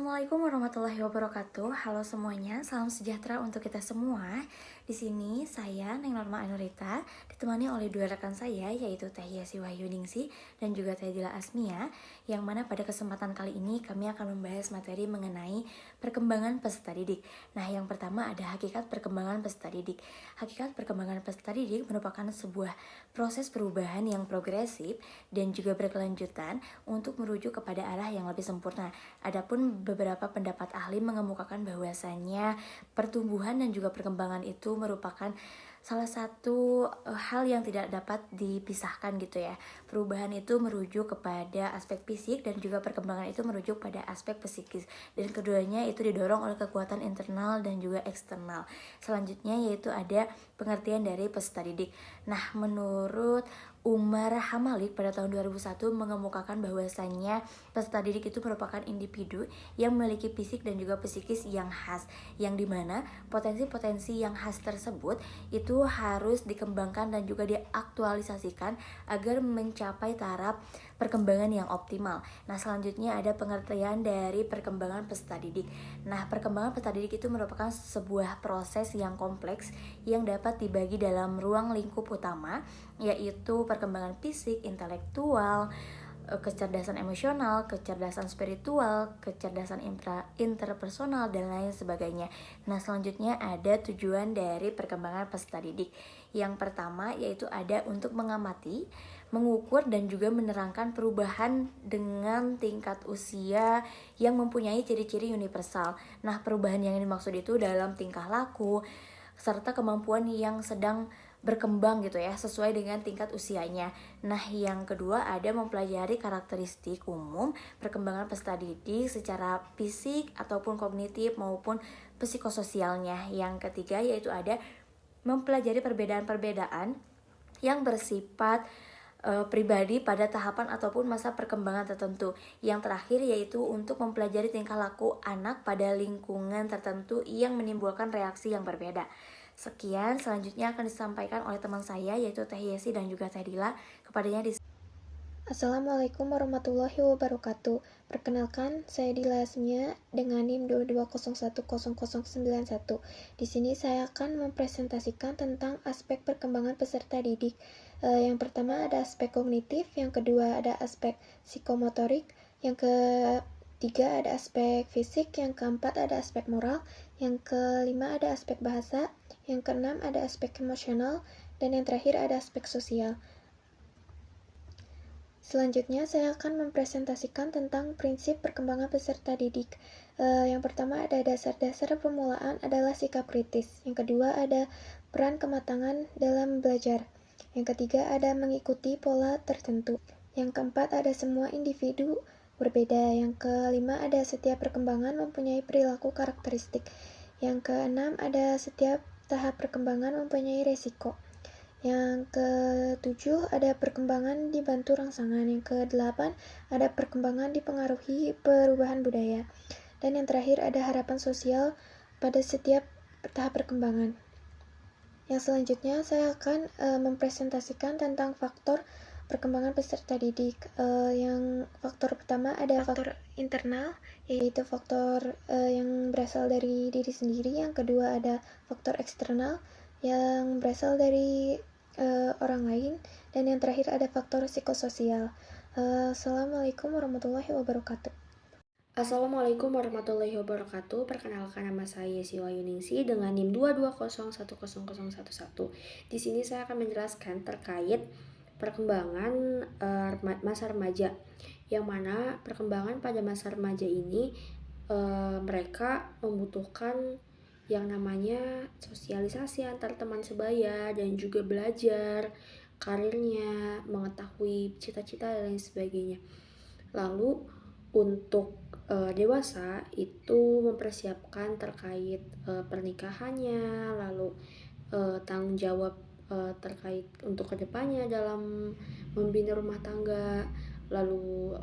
Assalamualaikum warahmatullahi wabarakatuh. Halo semuanya, salam sejahtera untuk kita semua. Di sini saya Neng Norma Anurita ditemani oleh dua rekan saya yaitu Teh Yasi Wahyuningsi dan juga Teh Dila Asmia, yang mana pada kesempatan kali ini kami akan membahas materi mengenai perkembangan peserta didik. Nah, yang pertama ada hakikat perkembangan peserta didik. Hakikat perkembangan peserta didik merupakan sebuah proses perubahan yang progresif dan juga berkelanjutan untuk merujuk kepada arah yang lebih sempurna. Adapun beberapa pendapat ahli mengemukakan bahwasannya pertumbuhan dan juga perkembangan itu merupakan salah satu hal yang tidak dapat dipisahkan gitu ya. Perubahan itu merujuk kepada aspek fisik dan juga perkembangan itu merujuk pada aspek psikis, dan keduanya itu didorong oleh kekuatan internal dan juga eksternal. Selanjutnya yaitu ada pengertian dari peserta didik. Nah, menurut Umar Hamalik pada tahun 2001 mengemukakan bahwasannya peserta didik itu merupakan individu yang memiliki fisik dan juga psikis yang khas, yang dimana potensi-potensi yang khas tersebut itu harus dikembangkan dan juga diaktualisasikan agar mencapai taraf perkembangan yang optimal. Nah, selanjutnya ada pengertian dari perkembangan peserta didik. Nah, perkembangan peserta didik itu merupakan sebuah proses yang kompleks yang dapat dibagi dalam ruang lingkup utama, yaitu perkembangan fisik, intelektual, kecerdasan emosional, kecerdasan spiritual, kecerdasan interpersonal, dan lain sebagainya. Nah, selanjutnya ada tujuan dari perkembangan peserta didik. Yang pertama yaitu ada untuk mengamati, mengukur, dan juga menerangkan perubahan dengan tingkat usia yang mempunyai ciri-ciri universal. Nah, perubahan yang dimaksud itu dalam tingkah laku serta kemampuan yang sedang berkembang gitu ya, sesuai dengan tingkat usianya. Nah, yang kedua ada mempelajari karakteristik umum perkembangan peserta didik secara fisik ataupun kognitif maupun psikososialnya. Yang ketiga yaitu ada mempelajari perbedaan-perbedaan yang bersifat pribadi pada tahapan ataupun masa perkembangan tertentu. Yang terakhir yaitu untuk mempelajari tingkah laku anak pada lingkungan tertentu yang menimbulkan reaksi yang berbeda. Sekian, selanjutnya akan disampaikan oleh teman saya yaitu Teh Yesi dan juga Teh Dila. Kepadanya Assalamualaikum warahmatullahi wabarakatuh. Perkenalkan, saya Dila Asmia dengan NIM 220100091. Di sini saya akan mempresentasikan tentang aspek perkembangan peserta didik. Yang pertama ada aspek kognitif, yang kedua ada aspek psikomotorik, yang ketiga ada aspek fisik, yang keempat ada aspek moral, yang kelima ada aspek bahasa, yang keenam ada aspek emosional, dan yang terakhir ada aspek sosial. Selanjutnya, saya akan mempresentasikan tentang prinsip perkembangan peserta didik. Yang pertama ada dasar-dasar permulaan adalah sikap kritis. Yang kedua ada peran kematangan dalam belajar. Yang ketiga ada mengikuti pola tertentu. Yang keempat ada semua individu berbeda. Yang kelima ada setiap perkembangan mempunyai perilaku karakteristik. Yang keenam ada setiap tahap perkembangan mempunyai resiko. Yang ketujuh ada perkembangan dibantu rangsangan. Yang kedelapan ada perkembangan dipengaruhi perubahan budaya. Dan yang terakhir ada harapan sosial pada setiap tahap perkembangan. Yang selanjutnya saya akan mempresentasikan tentang faktor perkembangan peserta didik. Yang faktor pertama ada faktor internal, yaitu faktor yang berasal dari diri sendiri. Yang kedua ada faktor eksternal yang berasal dari orang lain, dan yang terakhir ada faktor psikososial. Assalamualaikum warahmatullahi wabarakatuh. Assalamualaikum warahmatullahi wabarakatuh. Perkenalkan, nama saya Yesi Wahyuningsi dengan NIM 220100011. Di sini saya akan menjelaskan terkait perkembangan masa remaja, yang mana perkembangan pada masa remaja ini mereka membutuhkan yang namanya sosialisasi antar teman sebaya dan juga belajar, karirnya, mengetahui cita-cita dan lain sebagainya. Lalu untuk dewasa itu mempersiapkan terkait pernikahannya, lalu tanggung jawab terkait untuk kedepannya dalam membina rumah tangga, lalu